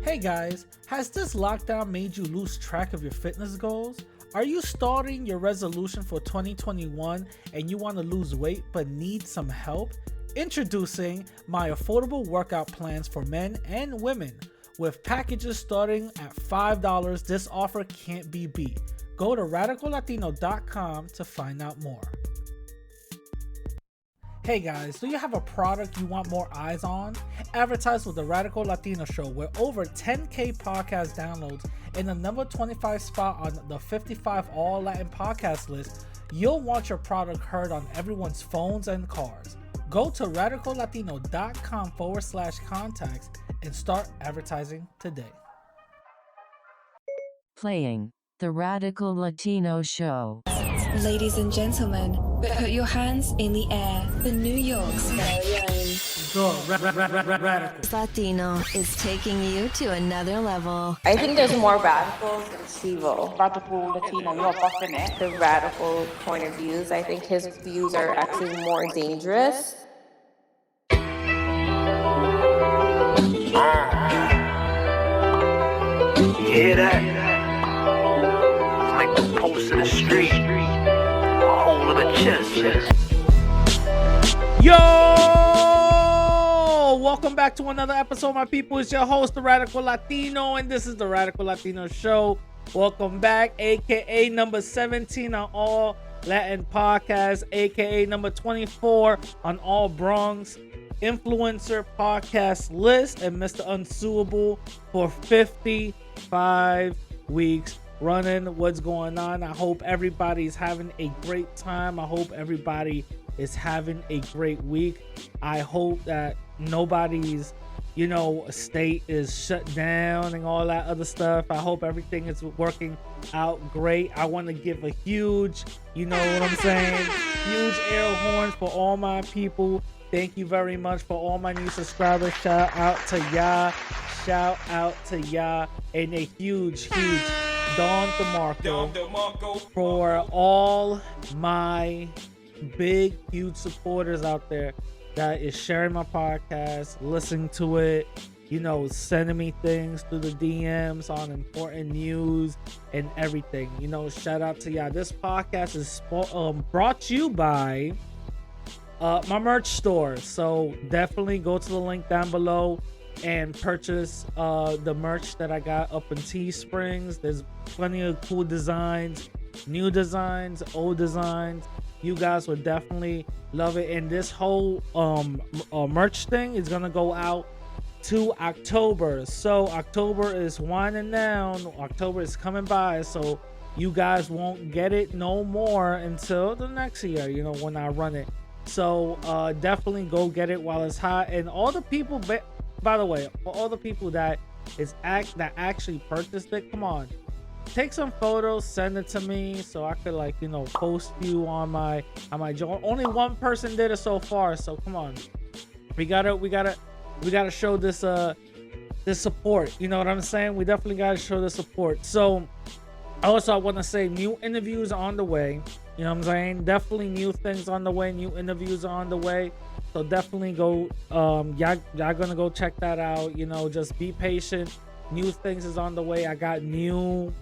Hey guys, has this lockdown made you lose track of your fitness goals? Are you starting your resolution for 2021 and you want to lose weight but need some help? Introducing my affordable workout plans for men and women. With packages starting at $5, this offer can't be beat. Go to radicallatino.com to find out more. Hey guys, do you have a product you want more eyes on? Advertise with the Radical Latino Show with over 10K podcast downloads and the number 25 spot on the 55 All Latin podcast list. You'll want your product heard on everyone's phones and cars. Go to radicallatino.com/contacts and start advertising today. Playing the Radical Latino Show. Ladies and gentlemen, put your hands in the air for New York's very own. Latino is taking you to another level. I think there's more radicals than Stevo. Radical Latino, you're buffing it. The radical point of views, I think his views are actually more dangerous. You hear that? It's like the pulse of the street. A hole in the chest. Yo! Welcome back to another episode, my people. It's your host, the Radical Latino, and this is the Radical Latino Show. Welcome back, aka number 17 on all Latin podcasts, aka number 24 on all Bronx influencer podcast list, and Mr. Unsuable for 55 weeks running. What's going on? I hope everybody's having a great time. I hope everybody is having a great week. I hope that nobody's state is shut down and all that other stuff. I hope everything is working out great. I want to give a huge, huge air horns for all my people. Thank you very much for all my new subscribers. Shout out to y'all. And a huge Don DeMarco for all my big, huge supporters out there that is sharing my podcast, listening to it, sending me things through the DMs on important news and everything. Shout out to y'all. This podcast is brought to you by my merch store. So definitely go to the link down below and purchase the merch that I got up in Teesprings. There's plenty of cool designs, new designs, old designs. You guys would definitely love it. And this whole merch thing is gonna go out to October. So October is winding down. October is coming by. So you guys won't get it no more until the next year, when I run it. So definitely go get it while it's hot. And all the people, by the way, for all the people that actually purchased it, come on, take some photos, send it to me so I could post you on my joint. Only one person did it so far, so come on, we gotta show this support. You know what I'm saying? We definitely gotta show the support. So also I want to say new interviews are on the way. You know what I'm saying? Definitely new things on the way. New interviews are on the way. So definitely go. Y'all gonna go check that out. Just be patient. New things is on the way. I got new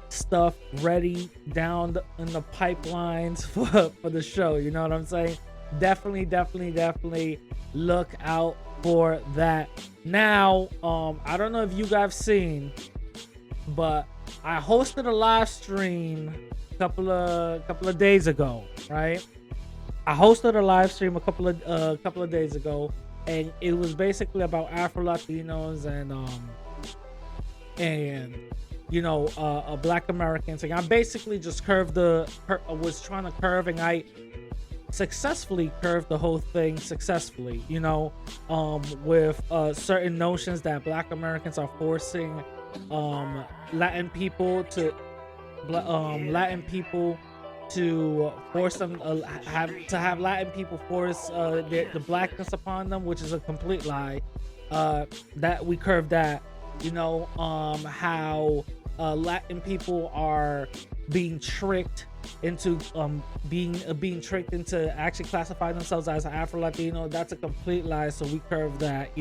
stuff ready down in the pipelines for the show. You know what I'm saying? Definitely look out for that. Now, I don't know if you guys seen, but I hosted a live stream a couple of days ago, right? I hosted a live stream a couple of days ago, and it was basically about Afro Latinos and Black Americans. And I basically just was trying to curve, and I successfully curved the whole thing successfully. With certain notions that Black Americans are forcing Latin people to force them have Latin people force the blackness upon them, which is a complete lie. That we curved that. How Latin people are being tricked into being tricked into actually classifying themselves as Afro Latino. That's a complete lie. So we curved that.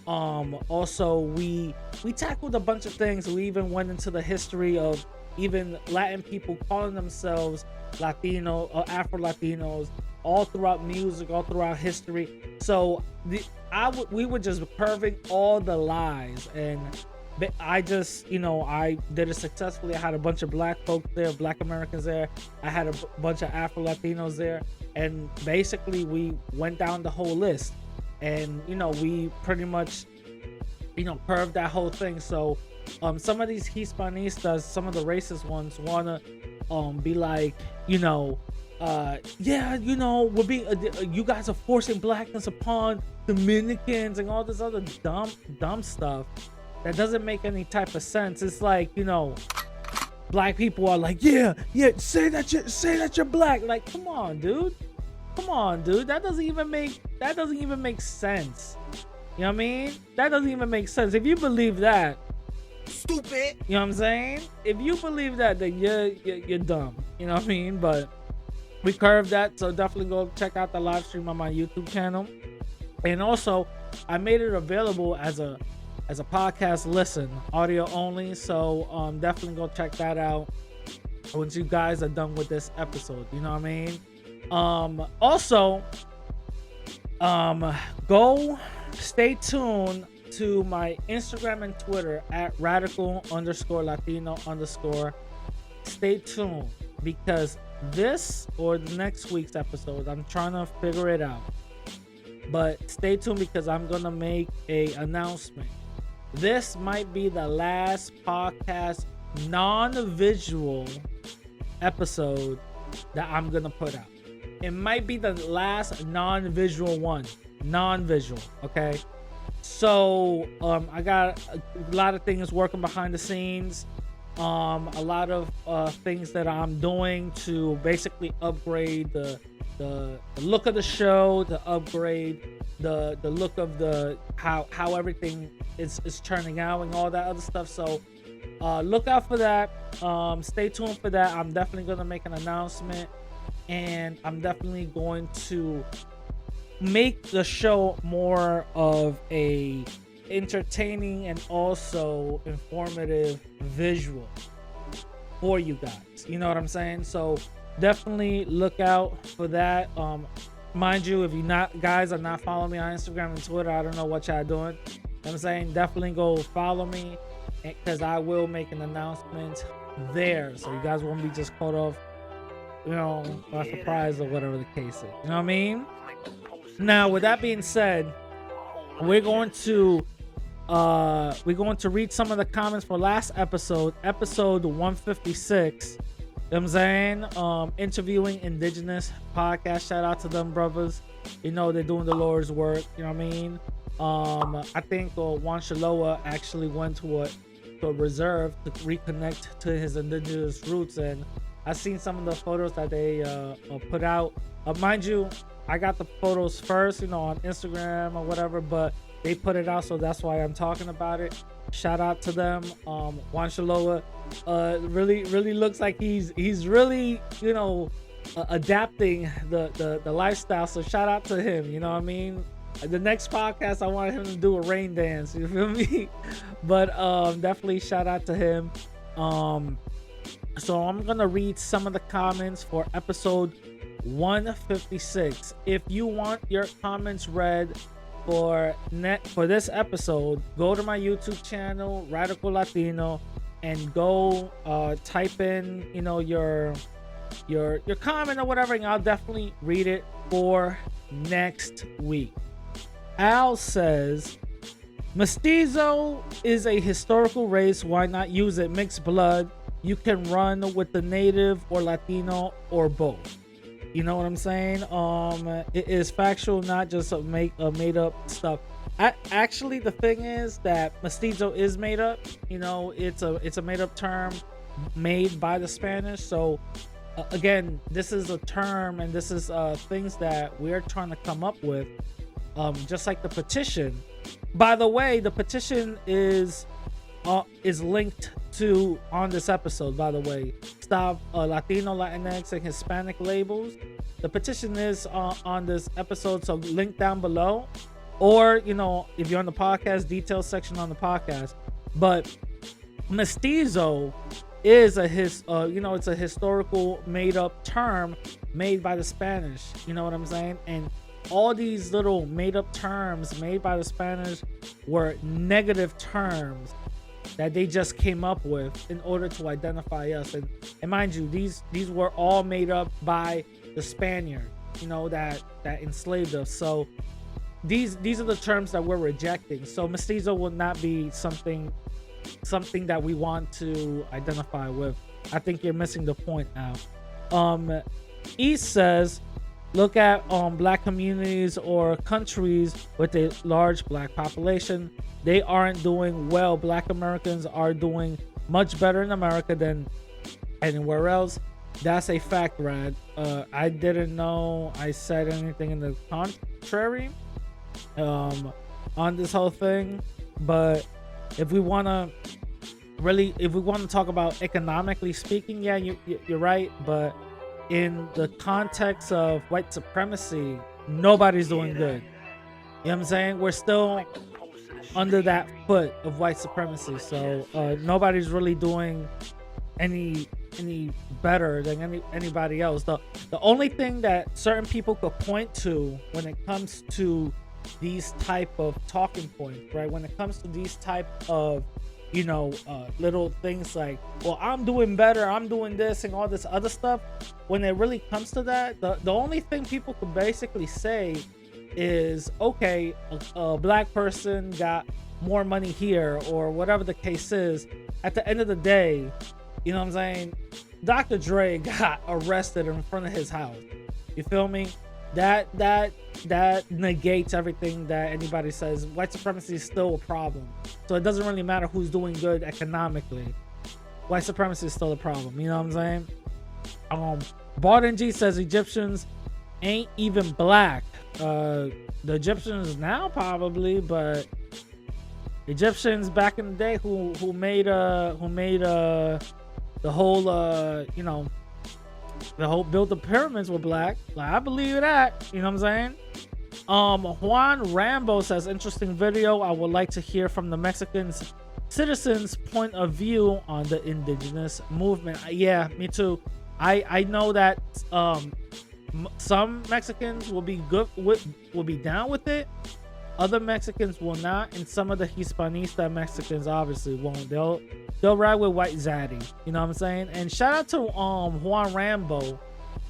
Also, we tackled a bunch of things. We even went into the history of even Latin people calling themselves Latino or Afro Latinos all throughout music, all throughout history. So we were just curving all the lies, and I just, I did it successfully. I had a bunch of black folks there, black Americans there. I had a bunch of Afro Latinos there, and basically we went down the whole list, and we pretty much curved that whole thing. So some of these Hispanistas, some of the racist ones, wanna be like, yeah, we're being you guys are forcing blackness upon Dominicans and all this other dumb stuff that doesn't make any type of sense. It's like, black people are like, yeah, say that you're black. Like, come on, dude. That doesn't even make sense. You know what I mean? That doesn't even make sense. If you believe that, stupid. You know what I'm saying? If you believe that, then you're dumb. You know what I mean? But we curved that, so definitely go check out the live stream on my YouTube channel. And also, I made it available as a podcast listen, audio only. So definitely go check that out once you guys are done with this episode. You know what I mean? Also, go stay tuned to my Instagram and Twitter at radical_Latino_. Stay tuned, because this or the next week's episode, I'm trying to figure it out. But stay tuned, because I'm gonna make a announcement. This might be the last podcast non-visual episode that I'm gonna put out. It might be the last non-visual one. Non-visual, okay? So I got a lot of things working behind the scenes. A lot of things that I'm doing to basically upgrade the look of the show, to upgrade the look of the how everything is turning out and all that other stuff. So look out for that. Stay tuned for that. I'm definitely going to make an announcement, and I'm definitely going to make the show more of a entertaining and also informative visual for you guys. You know what I'm saying? So definitely look out for that. Mind you, if you guys are not following me on Instagram and Twitter, I don't know what y'all doing. You know what I'm saying? Definitely go follow me, because I will make an announcement there, so you guys won't be just caught off, by surprise or whatever the case is. You know what I mean? Now, with that being said, we're going to read some of the comments for last episode 156. You know what I'm saying? Interviewing indigenous podcast. Shout out to them brothers. They're doing the Lord's work. You know what I mean? I think Juan Shaloa actually went to a reserve to reconnect to his indigenous roots, and I've seen some of the photos that they put out. Mind you, I got the photos first, on Instagram or whatever, but they put it out, so that's why I'm talking about it. Shout out to them. Juan Shaloa really looks like he's really adapting the lifestyle. So shout out to him. You know what I mean? The next podcast, I want him to do a rain dance. You feel me? But definitely shout out to him. So I'm gonna read some of the comments for episode 156. If you want your comments read for this episode, go to my YouTube channel, Radical Latino, and go type in your comment or whatever, and I'll definitely read it for next week. Al says, Mestizo is a historical race. Why not use it? Mixed blood. You can run with the native or Latino or both. You know what I'm saying? It is factual, not just a made up stuff. Actually, the thing is that mestizo is made up. It's a made up term made by the Spanish. So again, this is a term, and this is things that we're trying to come up with. Just like the petition. By the way, the petition is linked to on this episode. By the way, stop Latino, Latinx, and Hispanic labels. The petition is on this episode, so link down below. or if you're on the podcast, details section on the podcast. But mestizo is it's a historical made up term made by the Spanish. You know what I'm saying? And all these little made up terms made by the Spanish were negative terms that they just came up with in order to identify us. And mind you, these were all made up by the Spaniard, that enslaved us. So these are the terms that we're rejecting. So mestizo will not be something that we want to identify with. I think you're missing the point now. East says, look at black communities or countries with a large black population. They aren't doing well. Black Americans are doing much better in America than anywhere else. That's a fact, Rad. I didn't know I said anything in the contrary on this whole thing. But if we want to talk about economically speaking, yeah, you're right. But in the context of white supremacy, nobody's doing good. You know what I'm saying? We're still under that foot of white supremacy. So nobody's really doing any better than anybody else. The only thing that certain people could point to when it comes to these type of talking points, right? When it comes to these type of little things like, well, I'm doing better, I'm doing this and all this other stuff. When it really comes to that, the only thing people could basically say is, okay, a black person got more money here, or whatever the case is. At the end of the day, you know what I'm saying, Dr. Dre got arrested in front of his house. You feel me? That negates everything that anybody says. White supremacy is still a problem. So it doesn't really matter who's doing good economically. White supremacy is still a problem. You know what I'm saying? Barden G says Egyptians ain't even black. The Egyptians now probably, but Egyptians back in the day who made the whole built the pyramids were black. Like, I believe that. You know what I'm saying? Juan Rambo says, interesting video. I would like to hear from the Mexican citizens' point of view on the indigenous movement. Yeah, me too. I know that some Mexicans will be down with it. Other Mexicans will not, and some of the Hispanista Mexicans obviously won't. They'll ride with White Zaddy. You know what I'm saying? And shout out to Juan Rambo.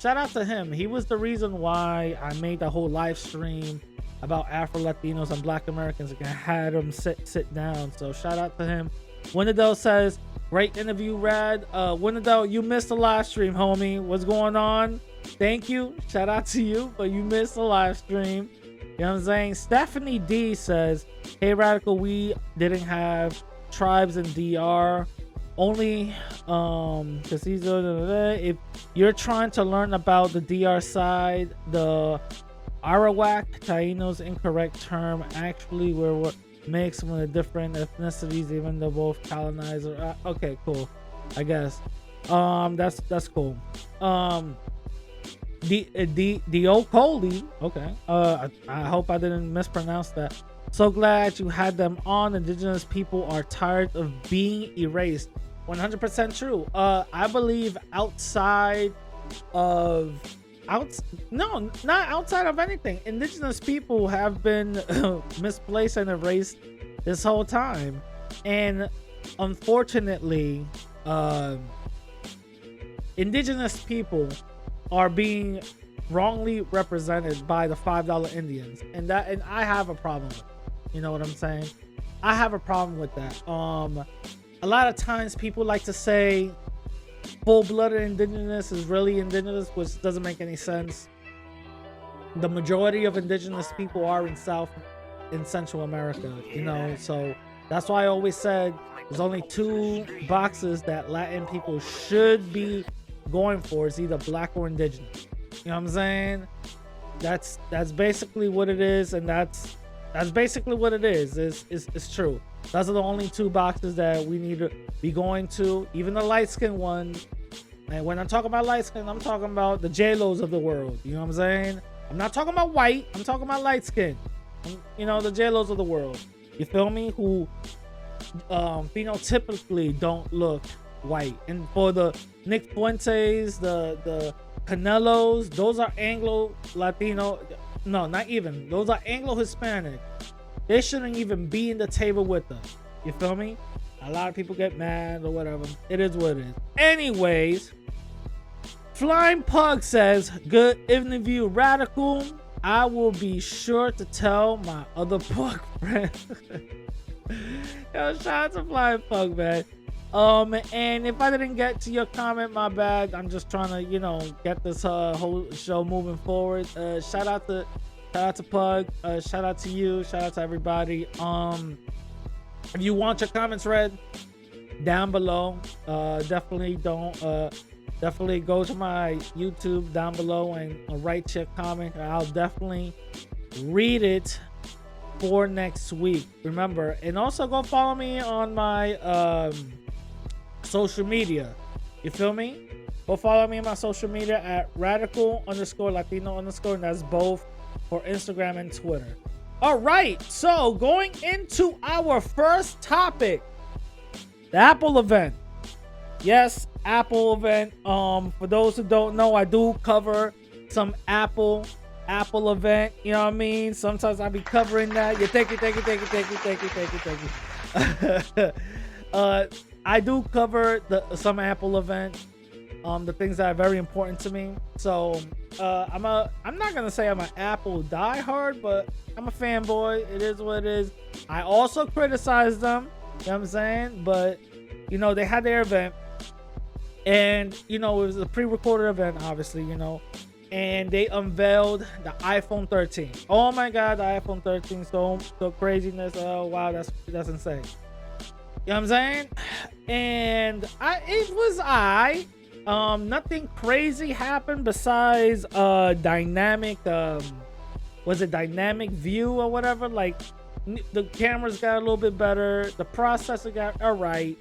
Shout out to him. He was the reason why I made the whole live stream about Afro Latinos and Black Americans and I had him sit down. So shout out to him. Winnadell says, great interview, Rad. Winnadell, you missed the live stream, homie. What's going on? Thank you. Shout out to you, but you missed the live stream. You know what I'm saying? Stephanie D says, hey, Radical, we didn't have tribes in DR. Only because if you're trying to learn about the DR side, the Arawak Taínos incorrect term actually were mixed with the different ethnicities, even though both colonizer. Okay, cool. I guess that's cool. The Okoli. Okay. I hope I didn't mispronounce that. So glad you had them on. Indigenous people are tired of being erased. 100% true. I believe outside of not outside of anything. Indigenous people have been misplaced and erased this whole time, and unfortunately, indigenous people are being wrongly represented by the $5 Indians, and I have a problem with it. You know what I'm saying? I have a problem with that. A lot of times people like to say full-blooded indigenous is really indigenous, which doesn't make any sense. The majority of indigenous people are in South and Central America, you know, so that's why I always said there's only two boxes that Latin people should be going for. It's either black or indigenous. You know what I'm saying? That's basically what it is, and that's basically what it is. It's true. Those are the only two boxes that we need to be going to. Even the light-skinned one. And when I'm talking about light-skinned, I'm talking about the J-Los of the world. You know what I'm saying? I'm not talking about white. I'm talking about light-skinned. You know, the J-Los of the world. You feel me? Who phenotypically don't look white. And for the Nick Fuentes, the Canelos, those are Anglo Latino. No, not even. Those are Anglo Hispanic. They shouldn't even be in the table with us. You feel me? A lot of people get mad or whatever. It is what it is. Anyways, Flying Pug says, good evening view, Radical. I will be sure to tell my other pug friends. Yo, shout out to Flying Pug, man. And if I didn't get to your comment, my bad. I'm just trying to, you know, get this whole show moving forward. Shout out to Pug. Shout out to you. Shout out to everybody. If you want your comments read, down below, definitely go to my YouTube down below and write your comment. I'll definitely read it for next week. Remember, and also go follow me on my social media. You feel me? Go follow me on my social media at radical_Latino_, and that's both for Instagram and Twitter. All right, so going into our first topic, the Apple event. Yes, Apple event. For those who don't know, I do cover some Apple event. You know what I mean? Sometimes I be covering that. Thank you. I do cover some Apple event. The things that are very important to me. So I'm not gonna say I'm an Apple diehard, but I'm a fanboy. It is what it is. I also criticize them. You know what I'm saying? But you know, they had their event, and you know, it was a pre-recorded event, obviously, you know, and they unveiled the iPhone 13. Oh my God, the iPhone 13, so craziness. Oh wow, that's insane. You know what I'm saying? And it was nothing crazy happened besides dynamic was it dynamic view or whatever. Like the cameras got a little bit better, the processor got all right.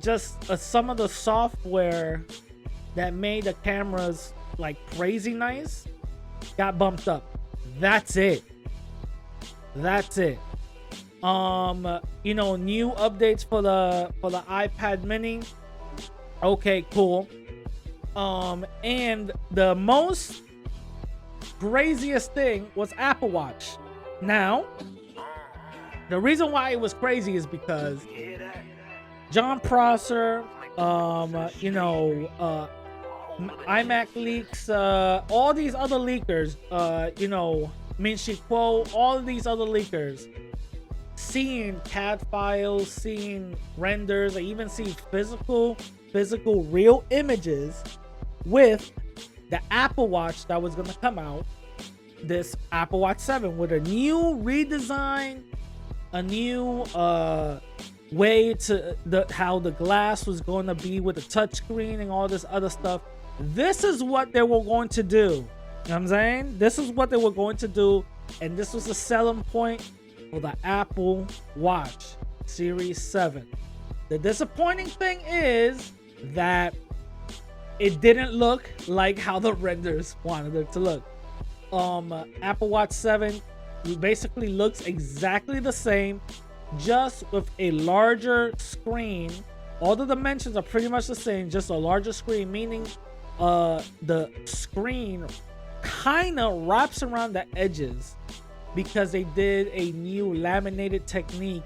Just some of the software that made the cameras like crazy nice got bumped up. That's it. You know, new updates for the iPad mini. Okay, cool. And the most craziest thing was Apple Watch. Now, the reason why it was crazy is because John Prosser, you know, iMac leaks, all these other leakers, you know, Minchi Kuo, all of these other leakers, seeing CAD files, seeing renders, I even see physical real images with the Apple Watch that was going to come out, this Apple Watch 7 with a new redesign, a new way to how the glass was going to be with the touchscreen and all this other stuff. This is what they were going to do. You know what I'm saying? This is what they were going to do, and this was a selling point for the Apple Watch Series 7. The disappointing thing is that it didn't look like how the renders wanted it to look. Apple Watch 7 basically looks exactly the same, just with a larger screen. All the dimensions are pretty much the same, just a larger screen, meaning the screen kind of wraps around the edges because they did a new laminated technique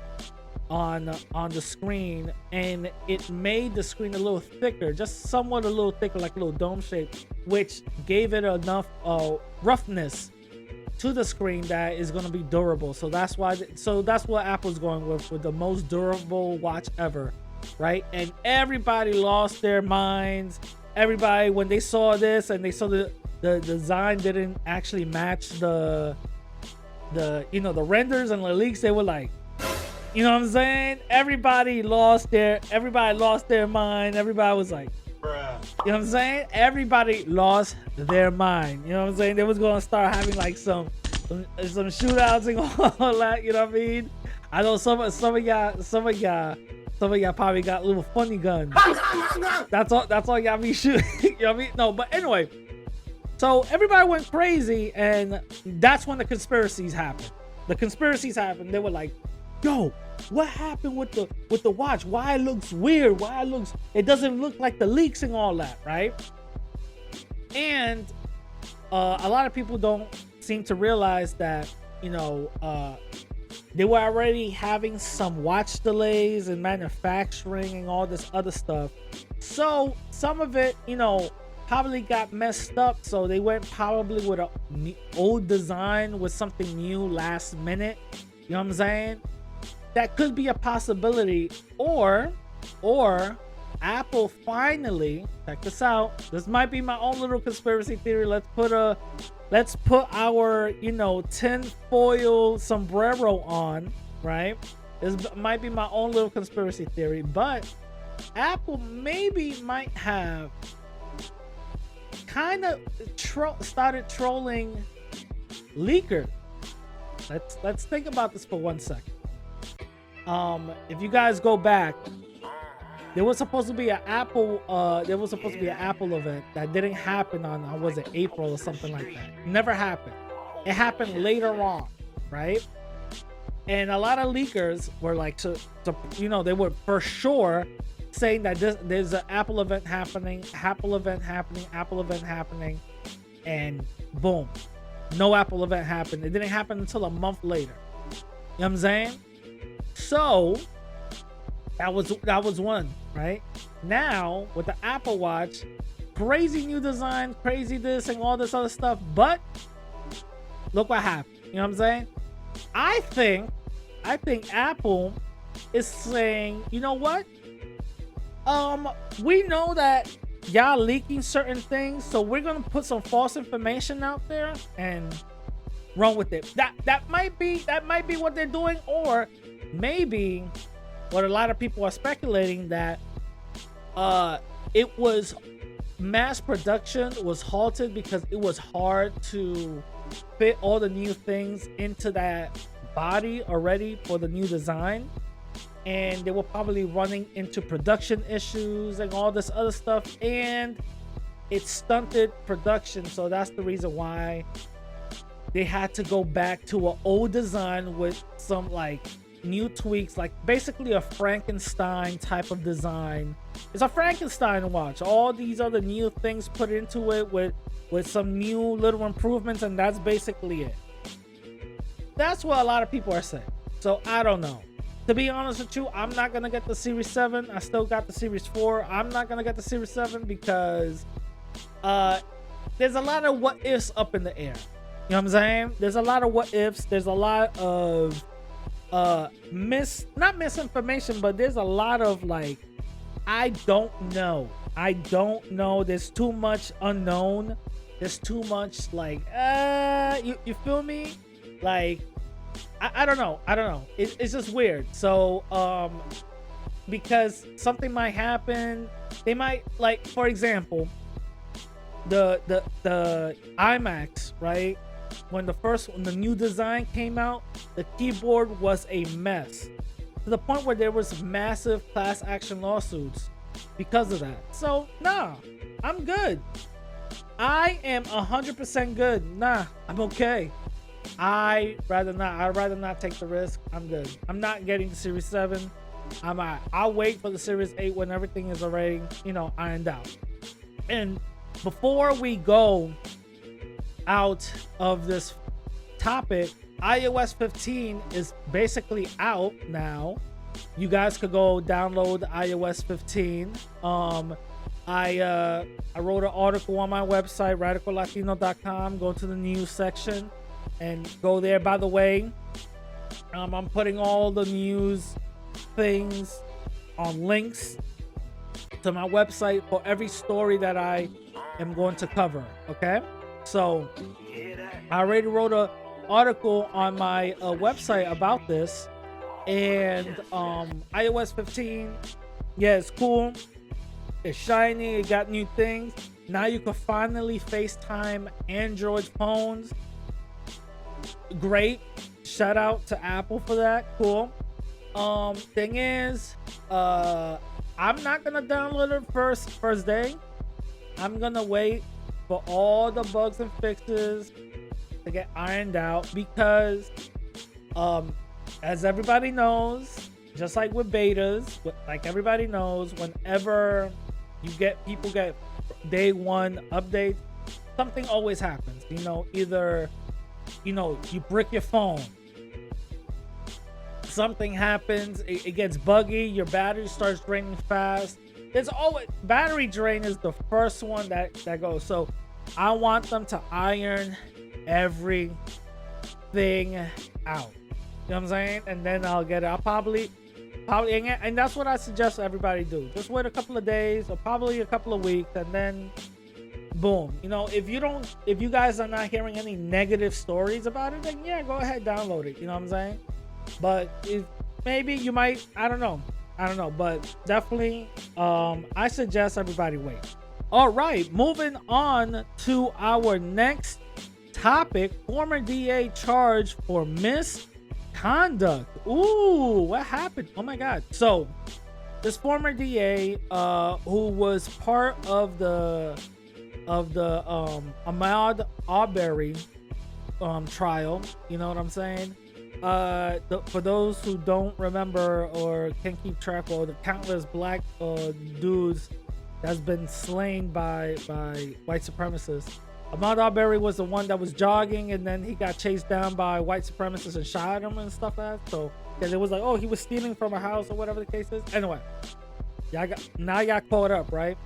on the screen, and it made the screen a little thicker, just somewhat a little thicker, like a little dome shape, which gave it enough roughness to the screen that is going to be durable. So that's why that's what Apple's going with the most durable watch ever, right? And everybody lost their minds. Everybody, when they saw this and they saw the design didn't actually match the you know, the renders and the leaks, they were like, you know what I'm saying? Everybody lost their mind. Everybody was like, bruh. You know what I'm saying? Everybody lost their mind. You know what I'm saying? They was gonna start having like some shootouts and all that. You know what I mean? I know some of y'all probably got little funny guns. That's all y'all be shooting. You know what I mean? No, but anyway. So everybody went crazy, and that's when the conspiracies happened. the conspiracies happened, they were like, yo, what happened with the watch? Why it looks weird? It doesn't look like the leaks and all that, right? And a lot of people don't seem to realize that, they were already having some watch delays in manufacturing and all this other stuff. So some of it, probably got messed up. So they went probably with an old design with something new last minute. You know what I'm saying? That could be a possibility. Or Apple finally, check this out. This might be my own little conspiracy theory. Let's put our, tinfoil sombrero on, right? This might be my own little conspiracy theory, but Apple maybe might have kind of started trolling leakers. Let's think about this for 1 second. If you guys go back, there was supposed to be an Apple event that didn't happen on was it April or something like that. It never happened. It happened later on, right? And a lot of leakers were like, they were for sure saying that there's an Apple event happening, and boom, no Apple event happened. It didn't happen until a month later. You know what I'm saying? So that was one, right? Now with the Apple Watch, crazy new design, crazy this and all this other stuff, but look what happened. You know what I'm saying? I think Apple is saying, you know what? We know that y'all leaking certain things, so we're gonna put some false information out there and run with it. That might be what they're doing, or maybe what a lot of people are speculating, that it was mass production was halted because it was hard to fit all the new things into that body already for the new design, and they were probably running into production issues and all this other stuff, and it stunted production. So that's the reason why they had to go back to an old design with some like new tweaks, like basically a Frankenstein type of design. It's a Frankenstein watch, all these other new things put into it with some new little improvements, and that's basically it. That's what a lot of people are saying. So I don't know. To be honest with you, I'm not gonna get the Series 7. I still got the Series 4. I'm not gonna get the Series 7 because there's a lot of what ifs up in the air. You know what I'm saying? There's a lot of what ifs. There's a lot of not misinformation, but there's a lot of like, I don't know. There's too much unknown. There's too much like you feel me? Like I don't know. It's just weird. So because something might happen, they might, like, for example, the iMacs, right? When the new design came out, the keyboard was a mess to the point where there was massive class action lawsuits because of that. So nah, I'm good. I am 100% good. Nah, I'm okay. I'd rather not take the risk. I'm good. I'm not getting the Series 7. I'll wait for the Series 8 when everything is already, ironed out. And before we go out of this topic, iOS 15 is basically out now. You guys could go download iOS 15. I wrote an article on my website, radicallatino.com. Go to the news section and go there. By the way, I'm putting all the news things on links to my website for every story that I am going to cover. Okay, so I already wrote an article on my website about this, and iOS 15, yeah, it's cool, it's shiny, it got new things. Now you can finally FaceTime Android phones. Great, shout out to Apple for that. Cool. Thing is, I'm not gonna download it first day. I'm gonna wait for all the bugs and fixes to get ironed out, because As everybody knows, just like with betas, like everybody knows, whenever people get day one updates, something always happens. Either you brick your phone, something happens, it gets buggy, your battery starts draining fast. It's always battery drain is the first one that goes. So I want them to iron everything out. You know what I'm saying? And then I'll get it. I'll probably, and that's what I suggest everybody do. Just wait a couple of days or probably a couple of weeks, and then boom. If you guys are not hearing any negative stories about it, then yeah, go ahead, download it. You know what I'm saying? But if maybe you might, I don't know, but definitely, I suggest everybody wait. All right, moving on to our next topic. Former DA charged for misconduct. Ooh, what happened? Oh my God. So this former DA, who was part of the Ahmaud Arbery trial, you know what I'm saying? For those who don't remember or can't keep track of the countless black dudes that's been slain by white supremacists, Ahmaud Arbery was the one that was jogging, and then he got chased down by white supremacists and shot him and stuff like that. So it was like, oh, he was stealing from a house or whatever the case is. Anyway, y'all got caught up, right?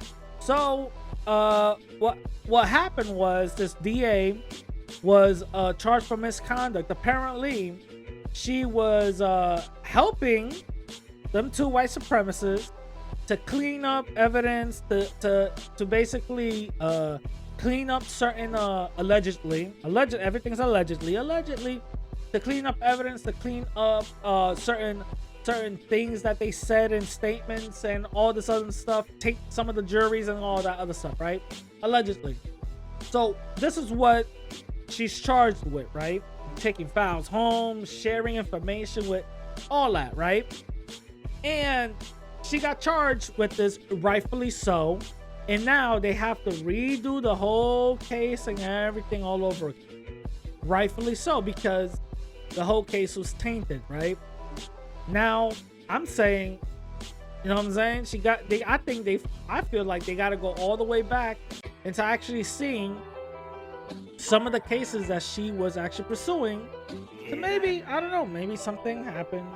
So what happened was this DA was charged for misconduct. Apparently, she was helping them two white supremacists to clean up evidence, to basically clean up certain allegedly everything's allegedly to clean up evidence, to clean up certain things that they said in statements and all this other stuff, take some of the juries and all that other stuff, right? Allegedly. So this is what she's charged with, right? Taking files home, sharing information with all that, right? And she got charged with this, rightfully so. And now they have to redo the whole case and everything all over again. Rightfully so, because the whole case was tainted, right? Now, I'm saying, you know what I'm saying? I feel like they got to go all the way back into actually seeing some of the cases that she was actually pursuing. So maybe, I don't know, maybe something happened.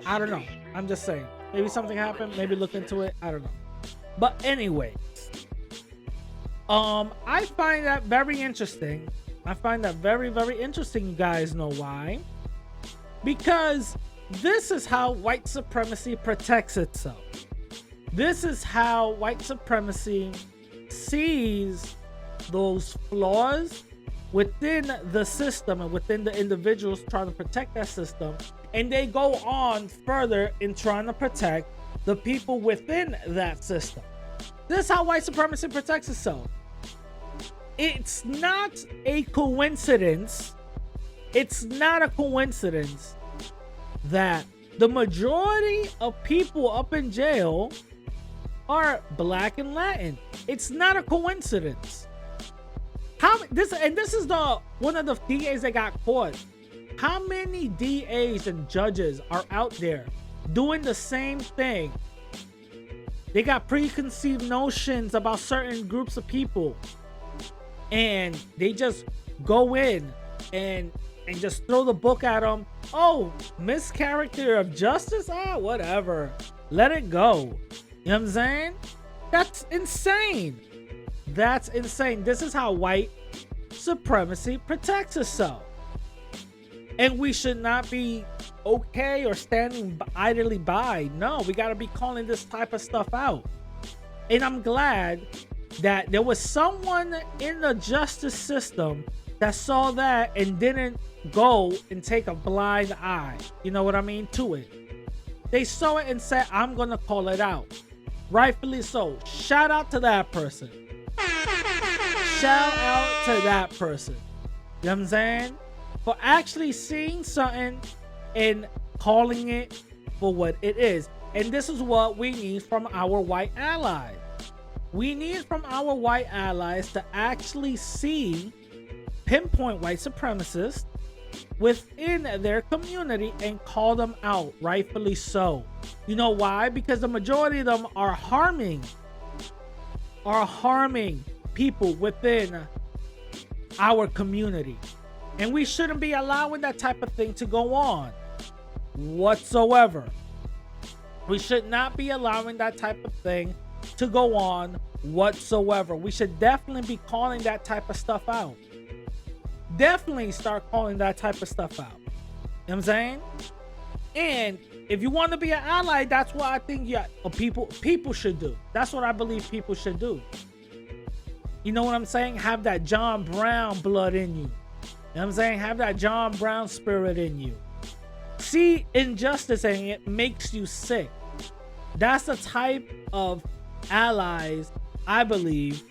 I don't know. I'm just saying. Maybe something happened. Maybe look into it. I don't know. But anyways, I find that very interesting. I find that very, very interesting. You guys know why? Because this is how white supremacy protects itself. This is how white supremacy sees those flaws within the system and within the individuals trying to protect that system. And they go on further in trying to protect the people within that system. This is how white supremacy protects itself. It's not a coincidence. It's not a coincidence that the majority of people up in jail are black and Latin. It's not a coincidence. This is the one of the DAs that got caught. How many DAs and judges are out there doing the same thing? They got preconceived notions about certain groups of people, and they just go in and just throw the book at them. Oh, mischaracter of justice? Whatever. Let it go. You know what I'm saying? That's insane. That's insane. This is how white supremacy protects itself. And we should not be okay or standing idly by. No, we got to be calling this type of stuff out. And I'm glad that there was someone in the justice system that saw that and didn't go and take a blind eye, you know what I mean, to it. They saw it and said, I'm going to call it out. Rightfully so. Shout out to that person. Shout out to that person. You know what I'm saying? For actually seeing something and calling it for what it is. And this is what we need from our white allies. We need from our white allies to actually pinpoint white supremacists within their community and call them out, rightfully so. You know why? Because the majority of them are harming people within our community. And we shouldn't be allowing that type of thing to go on whatsoever. We should not be allowing that type of thing to go on whatsoever. We should definitely be calling that type of stuff out. Definitely start calling that type of stuff out. You know what I'm saying? And if you want to be an ally, that's what I think people should do. That's what I believe people should do. You know what I'm saying? Have that John Brown blood in you. You know what I'm saying? Have that John Brown spirit in you. See injustice and it makes you sick. That's the type of allies I believe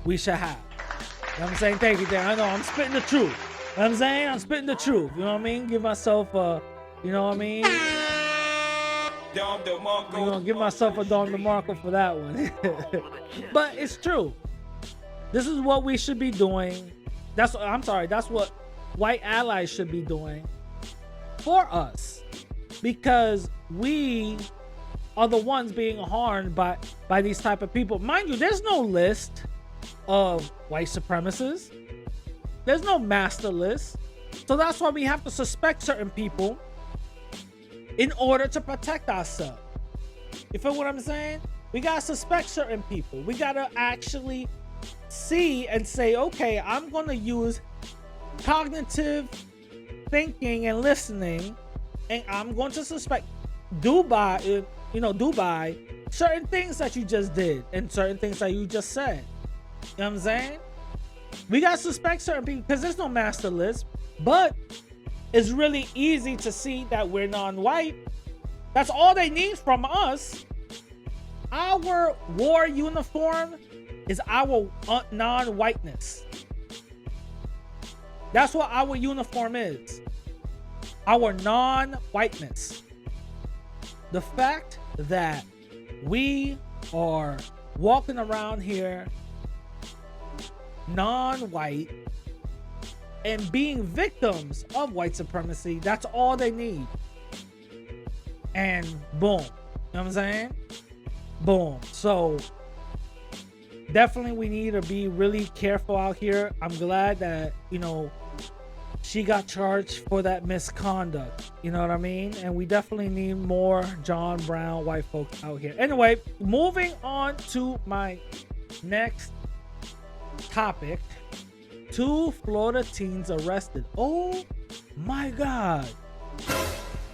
we should have. You know what I'm saying? Thank you, Dan. I know I'm spitting the truth. You know what I'm saying? I'm spitting the truth. You know what I mean? Give myself a, you know what I mean? I'm gonna give myself a Don DeMarco for that one. But it's true. This is what we should be doing. That's what white allies should be doing for us. Because we are the ones being harmed by these type of people. Mind you, there's no list of white supremacists. There's no master list. So that's why we have to suspect certain people in order to protect ourselves. You feel what I'm saying? We gotta suspect certain people. We gotta actually see and say, okay, I'm gonna use cognitive thinking and listening, and I'm going to suspect Dubai, certain things that you just did and certain things that you just said. You know what I'm saying? We gotta suspect certain people because there's no master list, but it's really easy to see that we're non-white. That's all they need from us. Our war uniform is our non-whiteness. That's what our uniform is. Our non-whiteness. The fact that we are walking around here non-white and being victims of white supremacy, that's all they need. And boom. You know what I'm saying? Boom. So definitely we need to be really careful out here. I'm glad that, she got charged for that misconduct. You know what I mean? And we definitely need more John Brown white folks out here. Anyway, moving on to my next topic. 2 Florida teens arrested. Oh my God.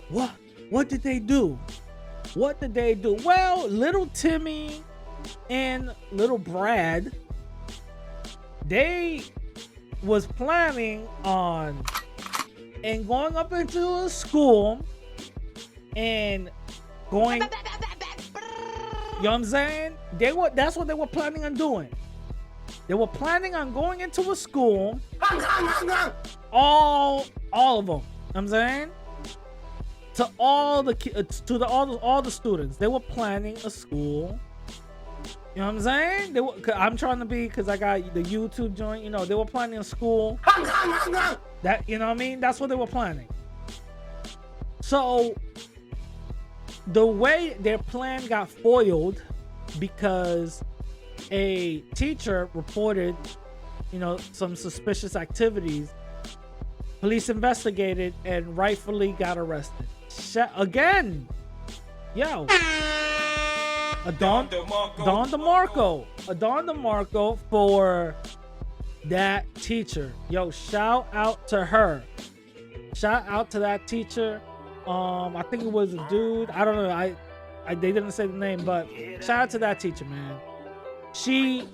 What did they do? What did they do? Well, little Timmy and little Brad, they was planning on and going up into a school and going, you know what I'm saying? That's what they were planning on doing. They were planning on going into a school, all of them. You know what I'm saying? To all the students, they were planning a school. You know what I'm saying? I'm trying to be, because I got the YouTube joint. They were planning a school. That, you know what I mean? That's what they were planning. So the way their plan got foiled because a teacher reported, some suspicious activities. Police investigated and rightfully got arrested. Again, yo, a Don DeMarco for that teacher. Yo, shout out to her. Shout out to that teacher. I think it was a dude. I don't know. They didn't say the name, but shout out to that teacher, man. She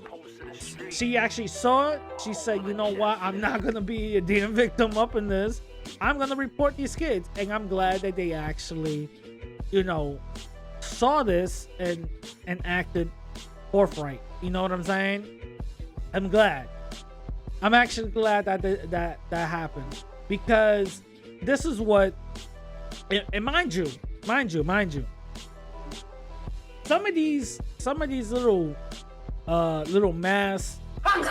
actually saw it. She said, you know what? I'm not going to be a damn victim up in this. I'm going to report these kids. And I'm glad that they actually, saw this and acted forthright. You know what I'm saying? I'm glad. I'm actually glad that happened. Because this is what, and mind you, some of these little mass, you know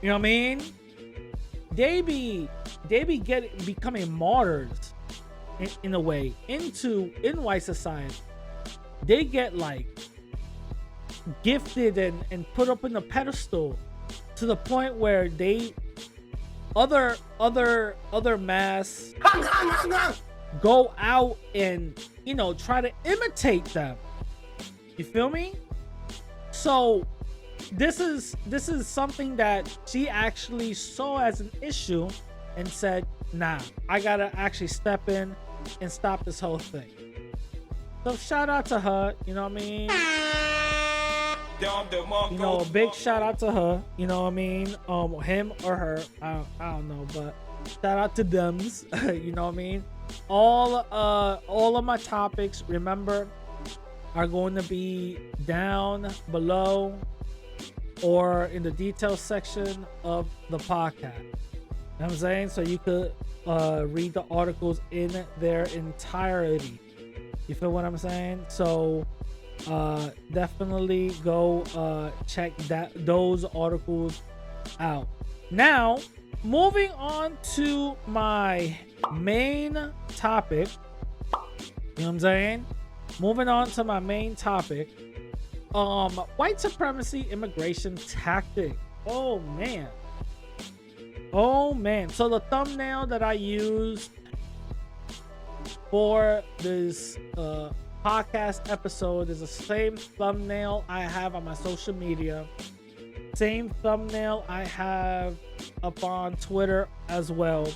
what I mean? They be they becoming martyrs in a way in white society. They get like gifted and put up in a pedestal to the point where they other mass go out and, you know, try to imitate them. You feel me? So this is something that she actually saw as an issue and said, nah, I gotta actually step in and stop this whole thing. So shout out to her, you know what I mean? You know, a big shout out to her, you know what I mean? Him or her, I don't know, but shout out to thems, you know what I mean? All of my topics, remember, are going to be down below or in the details section of the podcast. You know what I'm saying? So you could read the articles in their entirety. You feel what I'm saying? So definitely go check those articles out. Now, moving on to my main topic. You know what I'm saying? Moving on to my main topic. White supremacy immigration tactic. Oh man. So the thumbnail that I used for this podcast episode is the same thumbnail I have on my social media. Same thumbnail I have up on Twitter as well.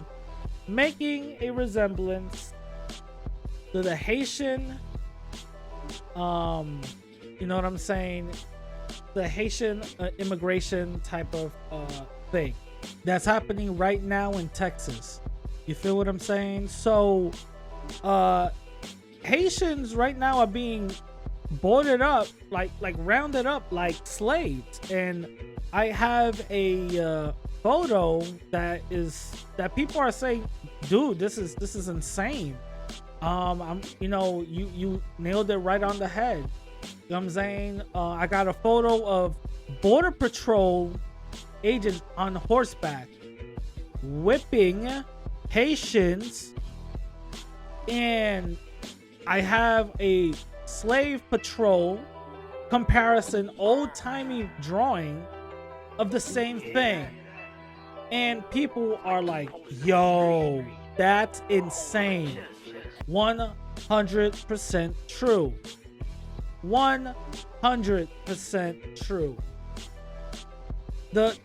Making a resemblance to the Haitian, you know what I'm saying? The Haitian immigration type of thing that's happening right now in Texas. You feel what I'm saying? So, Haitians right now are being boarded up, like rounded up like slaves, and I have a photo that people are saying, dude, this is insane. You nailed it right on the head. You know what I'm saying? I got a photo of Border Patrol agents on horseback whipping Haitians, and I have a slave patrol comparison, old-timey drawing of the same thing, and people are like, yo, that's insane. 100% true. 100% true. The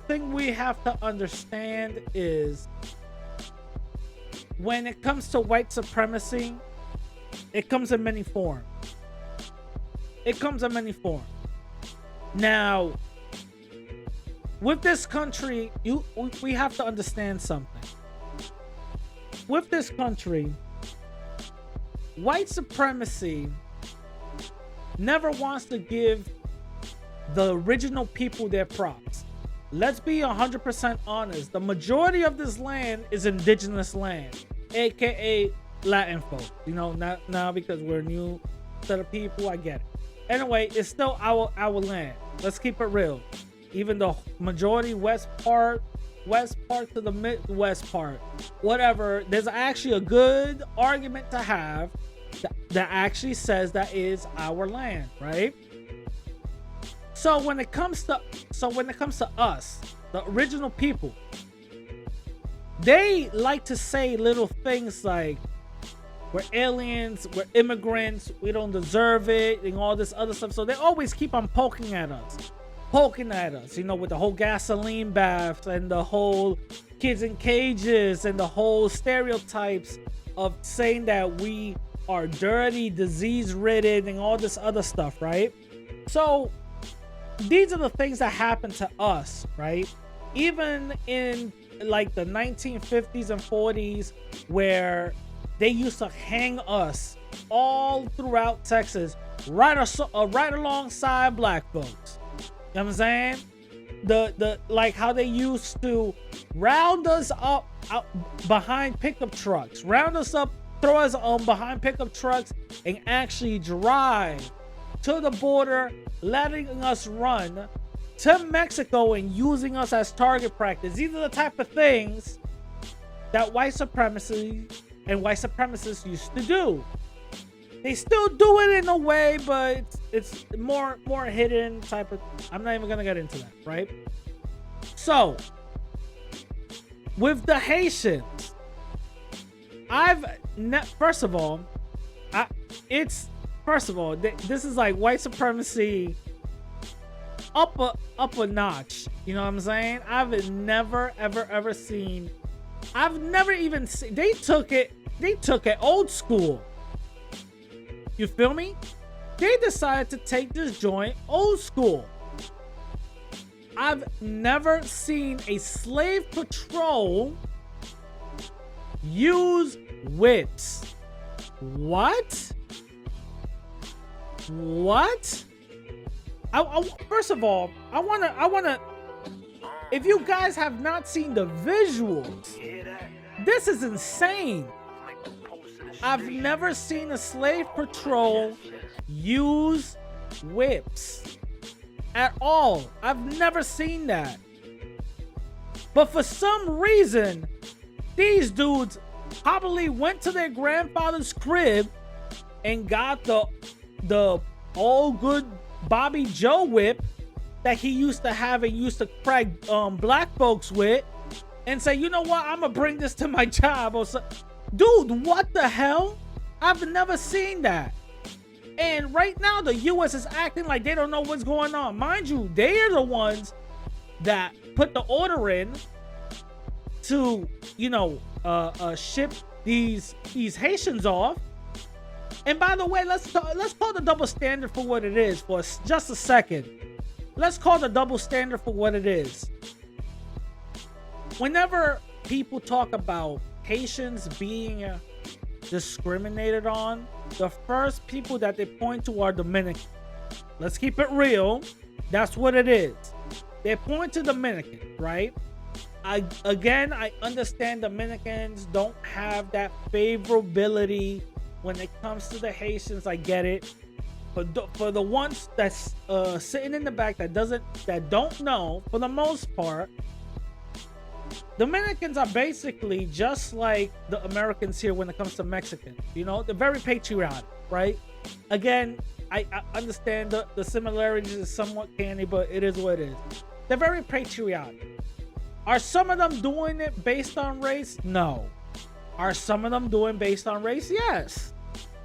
thing we have to understand is, when it comes to white supremacy, it comes in many forms. Now, with this country, we have to understand something. With this country, white supremacy never wants to give the original people their props. Let's be 100% honest. The majority of this land is indigenous land, aka Latin folk. You know, not now because we're a new set of people. I get it. Anyway, it's still our land. Let's keep it real. Even the majority west part to the midwest part, whatever, there's actually a good argument to have that actually says that is our land, right? So when it comes to us, the original people, they like to say little things like, we're aliens, we're immigrants, we don't deserve it, and all this other stuff. So they always keep on poking at us, you know, with the whole gasoline baths and the whole kids in cages and the whole stereotypes of saying that we are dirty, disease-ridden, and all this other stuff, right? So these are the things that happen to us, right? Even in like the 1950s and 40s, where they used to hang us all throughout Texas, right alongside black folks. You know what I'm saying? The like how they used to round us up out behind pickup trucks, round us up, throw us behind pickup trucks, and actually drive to the border, letting us run to Mexico and using us as target practice. These are the type of things that white supremacy and white supremacists used to do. They still do it in a way, but it's more hidden type of. I'm not even gonna get into that, right? So, with the Haitians, first of all, this is like white supremacy up a notch. You know what I'm saying? I've never ever seen. I've never even seen. They took it old school. You feel me? They decided to take this joint old school. I've never seen a slave patrol use whips. What? First of all, I wanna. If you guys have not seen the visuals, this is insane. I've never seen a slave patrol use whips at all. I've never seen that. But for some reason, these dudes probably went to their grandfather's crib and got the all good Bobby Joe whip that he used to have and used to crack black folks with, and say, you know what, I'm gonna bring this to my job or something. Dude, what the hell? I've never seen that. And right now, the U.S. is acting like they don't know what's going on. Mind you, they're the ones that put the order in to, ship these Haitians off. And by the way, let's call the double standard for what it is for just a second. Let's call the double standard for what it is. Whenever people talk about Haitians being discriminated on, the first people that they point to are Dominican. Let's keep it real. That's what it is. They point to Dominican, right? I understand Dominicans don't have that favorability when it comes to the Haitians. I get it. For the ones that's sitting in the back that don't know, for the most part, Dominicans are basically just like the Americans here when it comes to Mexicans. They're very patriotic, right? Again, I understand the similarities is somewhat canny, but it is what it is. They're very patriotic. Are some of them doing it based on race? No. Are some of them doing based on race? Yes.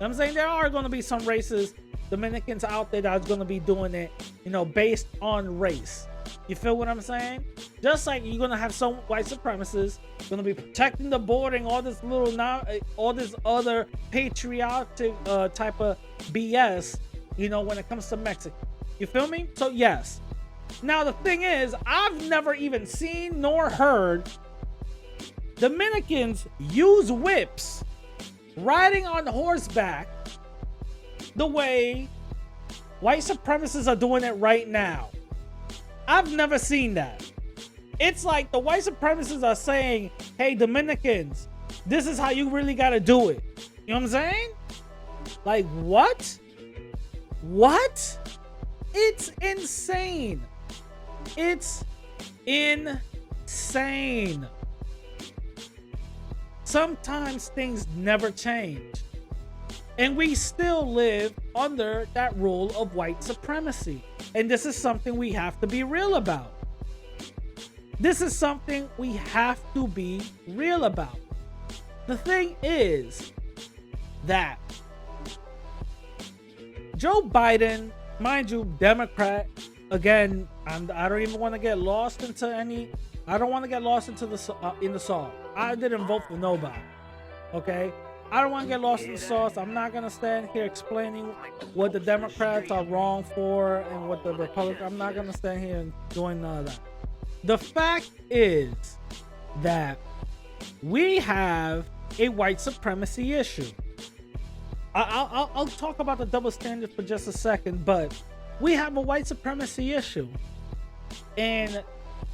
I'm saying there are going to be some racist Dominicans out there that's going to be doing it, based on race. You feel what I'm saying? Just like you're going to have some white supremacists going to be protecting the border and all this other patriotic type of BS, when it comes to Mexico. You feel me? So yes. Now the thing is, I've never even seen nor heard Dominicans use whips riding on horseback the way white supremacists are doing it right now. I've never seen that. It's like the white supremacists are saying, hey, Dominicans, this is how you really got to do it. You know what I'm saying? Like, what? What? It's insane. It's insane. Sometimes things never change. And we still live under that rule of white supremacy. And this is something we have to be real about. This is something we have to be real about. The thing is that Joe Biden, mind you, Democrat, again, I don't even want to get lost into I don't want to get lost into the sauce. I didn't vote for nobody. Okay? I don't want to get lost in the sauce. I'm not going to stand here explaining what the Democrats are wrong for and what the Republicans. I'm not going to stand here and doing none of that. The fact is that we have a white supremacy issue. I'll talk about the double standard for just a second, but we have a white supremacy issue. And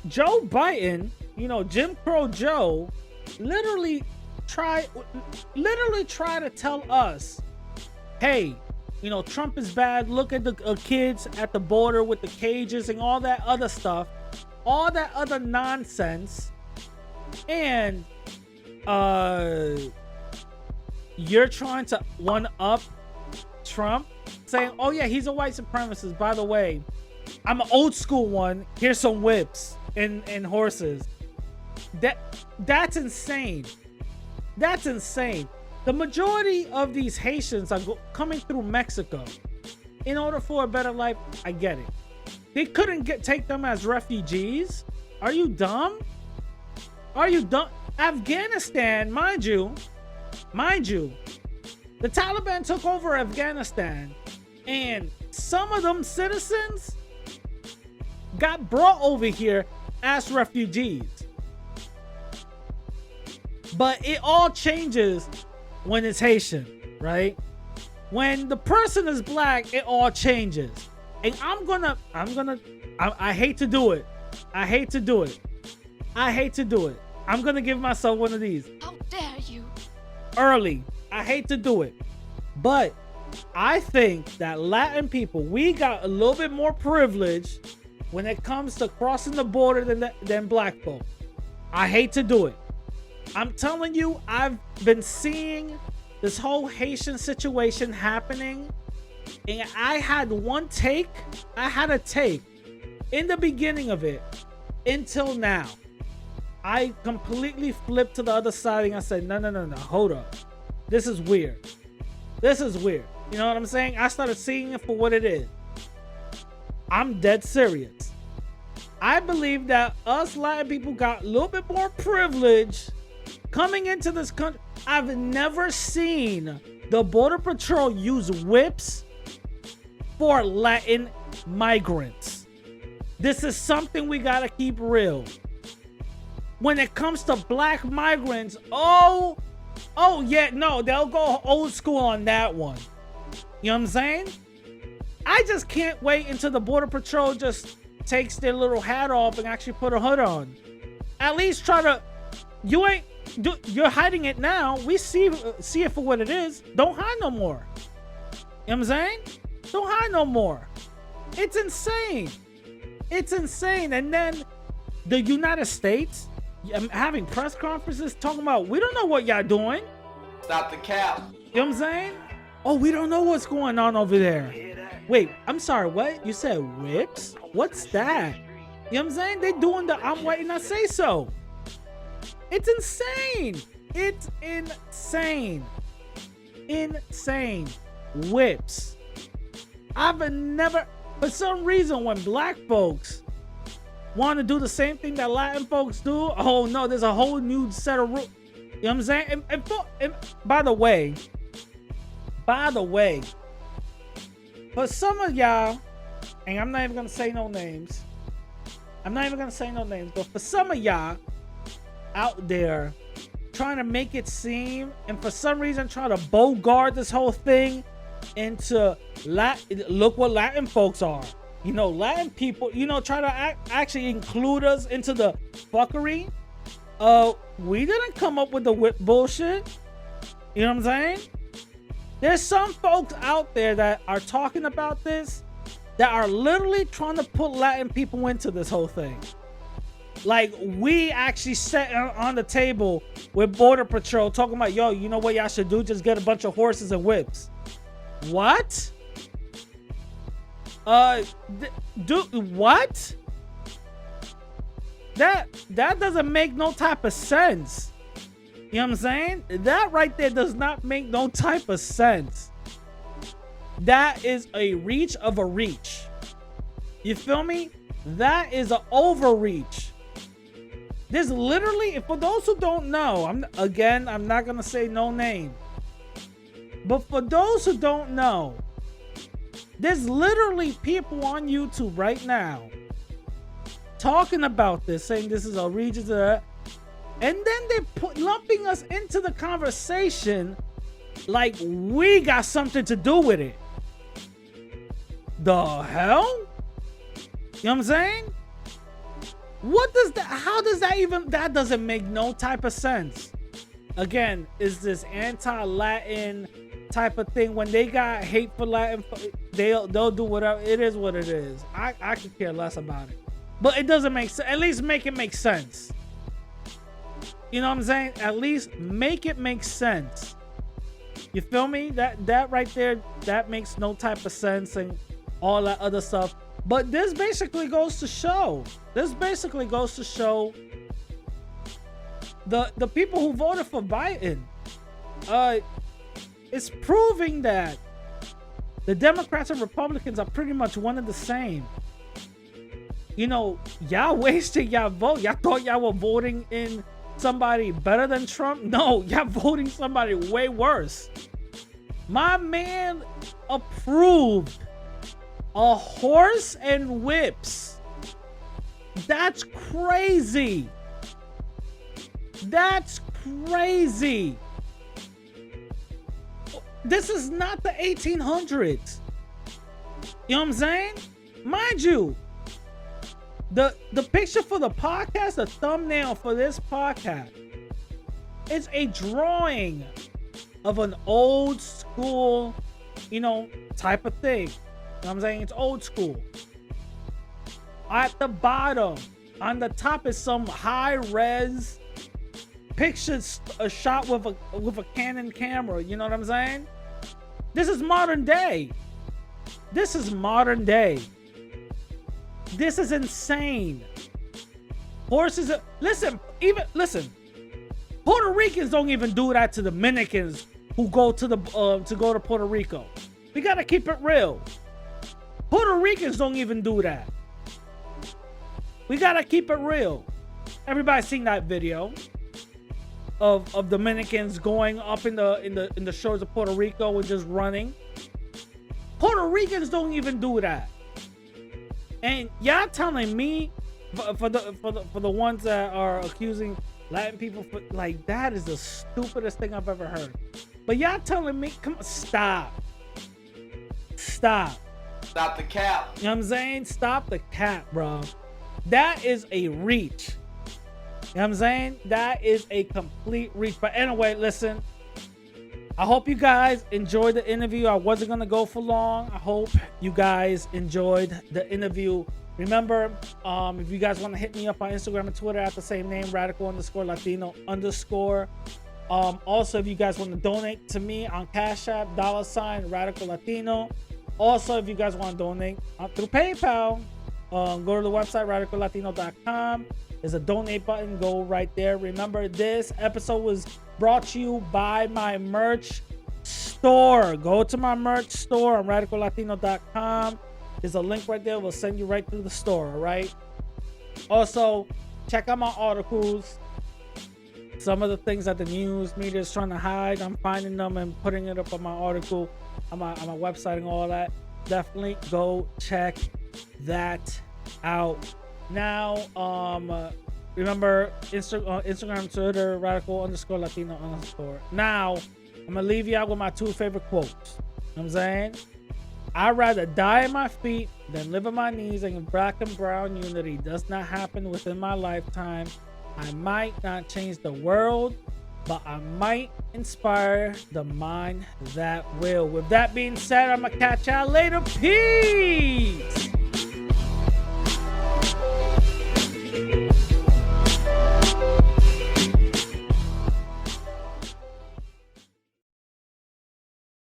Joe Biden, Jim Crow Joe, literally try to tell us, hey, you know, Trump is bad. Look at the kids at the border with the cages and all that other stuff, all that other nonsense. And you're trying to one up Trump, saying, oh yeah, he's a white supremacist. By the way, I'm an old school one. Here's some whips and horses. That's insane. That's insane. The majority of these Haitians are coming through Mexico in order for a better life. I get it. They couldn't take them as refugees. Are you dumb? Are you dumb? Afghanistan, mind you, the Taliban took over Afghanistan, and some of them citizens got brought over here as refugees. But it all changes when it's Haitian, right? When the person is black, it all changes. And I hate to do it. I hate to do it. I'm gonna give myself one of these. How dare you? Early. I hate to do it. But I think that Latin people, we got a little bit more privilege when it comes to crossing the border than black folk. I hate to do it. I'm telling you, I've been seeing this whole Haitian situation happening, and I had a take in the beginning of it until now. I completely flipped to the other side and I said, no, hold up. This is weird. You know what I'm saying? I started seeing it for what it is. I'm dead serious. I believe that us Latin people got a little bit more privilege coming into this country. I've never seen the Border Patrol use whips for Latin migrants. This is something we gotta keep real. When it comes to black migrants, oh yeah, no, they'll go old school on that one. You know what I'm saying? I just can't wait until the Border Patrol just takes their little hat off and actually put a hood on. At least try to. You're hiding it now. We see it for what it is. Don't hide no more. You know what I'm saying? Don't hide no more. It's insane. And then the United States having press conferences talking about, we don't know what y'all doing. Stop the cap. You know what I'm saying? Oh, we don't know what's going on over there. Wait, I'm sorry, what? You said whips? What's that? You know what I'm saying? They doing the I'm white and I say so. It's insane. It's insane. Whips. I've never, for some reason, when black folks want to do the same thing that Latin folks do, oh no, there's a whole new set of rules. You know what I'm saying? And by the way, for some of y'all, and I'm not even gonna say no names, but for some of y'all out there trying to make it seem, and for some reason trying to bogart this whole thing into look what Latin folks are. You know, Latin people, you know, try to actually include us into the fuckery. We didn't come up with the whip bullshit. You know what I'm saying? There's some folks out there that are talking about this that are literally trying to put Latin people into this whole thing. Like, we actually sat on the table with Border Patrol talking about, yo, you know what y'all should do? Just get a bunch of horses and whips. What? What? That doesn't make no type of sense. You know what I'm saying? That right there does not make no type of sense. That is a reach of a reach. You feel me? That is an overreach. There's literally, for those who don't know, I'm not gonna say no name, but for those who don't know, there's literally people on YouTube right now talking about this, saying this is a region, and then they're lumping us into the conversation like we got something to do with it. The hell? You know what I'm saying? What does that, how does that even, that doesn't make no type of sense. again, is this anti-Latin type of thing. When they got hate for Latin, they'll do whatever. It is what it is. I could care less about it. But it doesn't make sense. At least make it make sense. You know what I'm saying? At least make it make sense. You feel me? That right there, that makes no type of sense and all that other stuff. But this basically goes to show. The people who voted for Biden. It's proving that the Democrats and Republicans are pretty much one and the same. You know, y'all wasted y'all vote. Y'all thought y'all were voting in somebody better than Trump? No, y'all voting somebody way worse. My man approved a horse and whips. That's crazy. That's crazy. This is not the 1800s. You know what I'm saying? Mind you, the picture for the podcast, the thumbnail for this podcast, it's a drawing of an old school, you know, type of thing. You know what I'm saying? It's old school. At the bottom, on the top is some high res pictures, a shot with a Canon camera. You know what I'm saying? This is modern day. This is insane. Horses. Listen. Puerto Ricans don't even do that to Dominicans who go to Puerto Rico. We gotta keep it real. Puerto Ricans don't even do that. We gotta keep it real. Everybody's seen that video of Dominicans going up in the shores of Puerto Rico and just running. Puerto Ricans don't even do that. And y'all telling me for the ones that are accusing Latin people for, like, that is the stupidest thing I've ever heard. But y'all telling me, come on, stop the cap. You know what I'm saying? Stop the cap, bro. That is a reach. You know what I'm saying? That is a complete reach. But anyway, listen, I hope you guys enjoyed the interview. I wasn't going to go for long. I hope you guys enjoyed the interview. Remember, if you guys want to hit me up on Instagram and Twitter at the same name, radical_Latino_. Also, if you guys want to donate to me on Cash App, $Radical Latino. Also, if you guys want to donate through PayPal, go to the website, radicallatino.com. There's a donate button. Go right there. Remember, this episode was brought to you by my merch store. Go to my merch store on radicallatino.com. There's a link right there. We'll send you right through the store, all right? Also, check out my articles. Some of the things that the news media is trying to hide, I'm finding them and putting it up on my article, on my website and all that. Definitely go check that out. Now, remember, Instagram, Twitter, radical_Latino_. Now, I'm going to leave you out with my two favorite quotes. You know what I'm saying? I'd rather die at my feet than live on my knees, and if black and brown unity does not happen within my lifetime, I might not change the world, but I might inspire the mind that will. With that being said, I'm going to catch y'all later. Peace!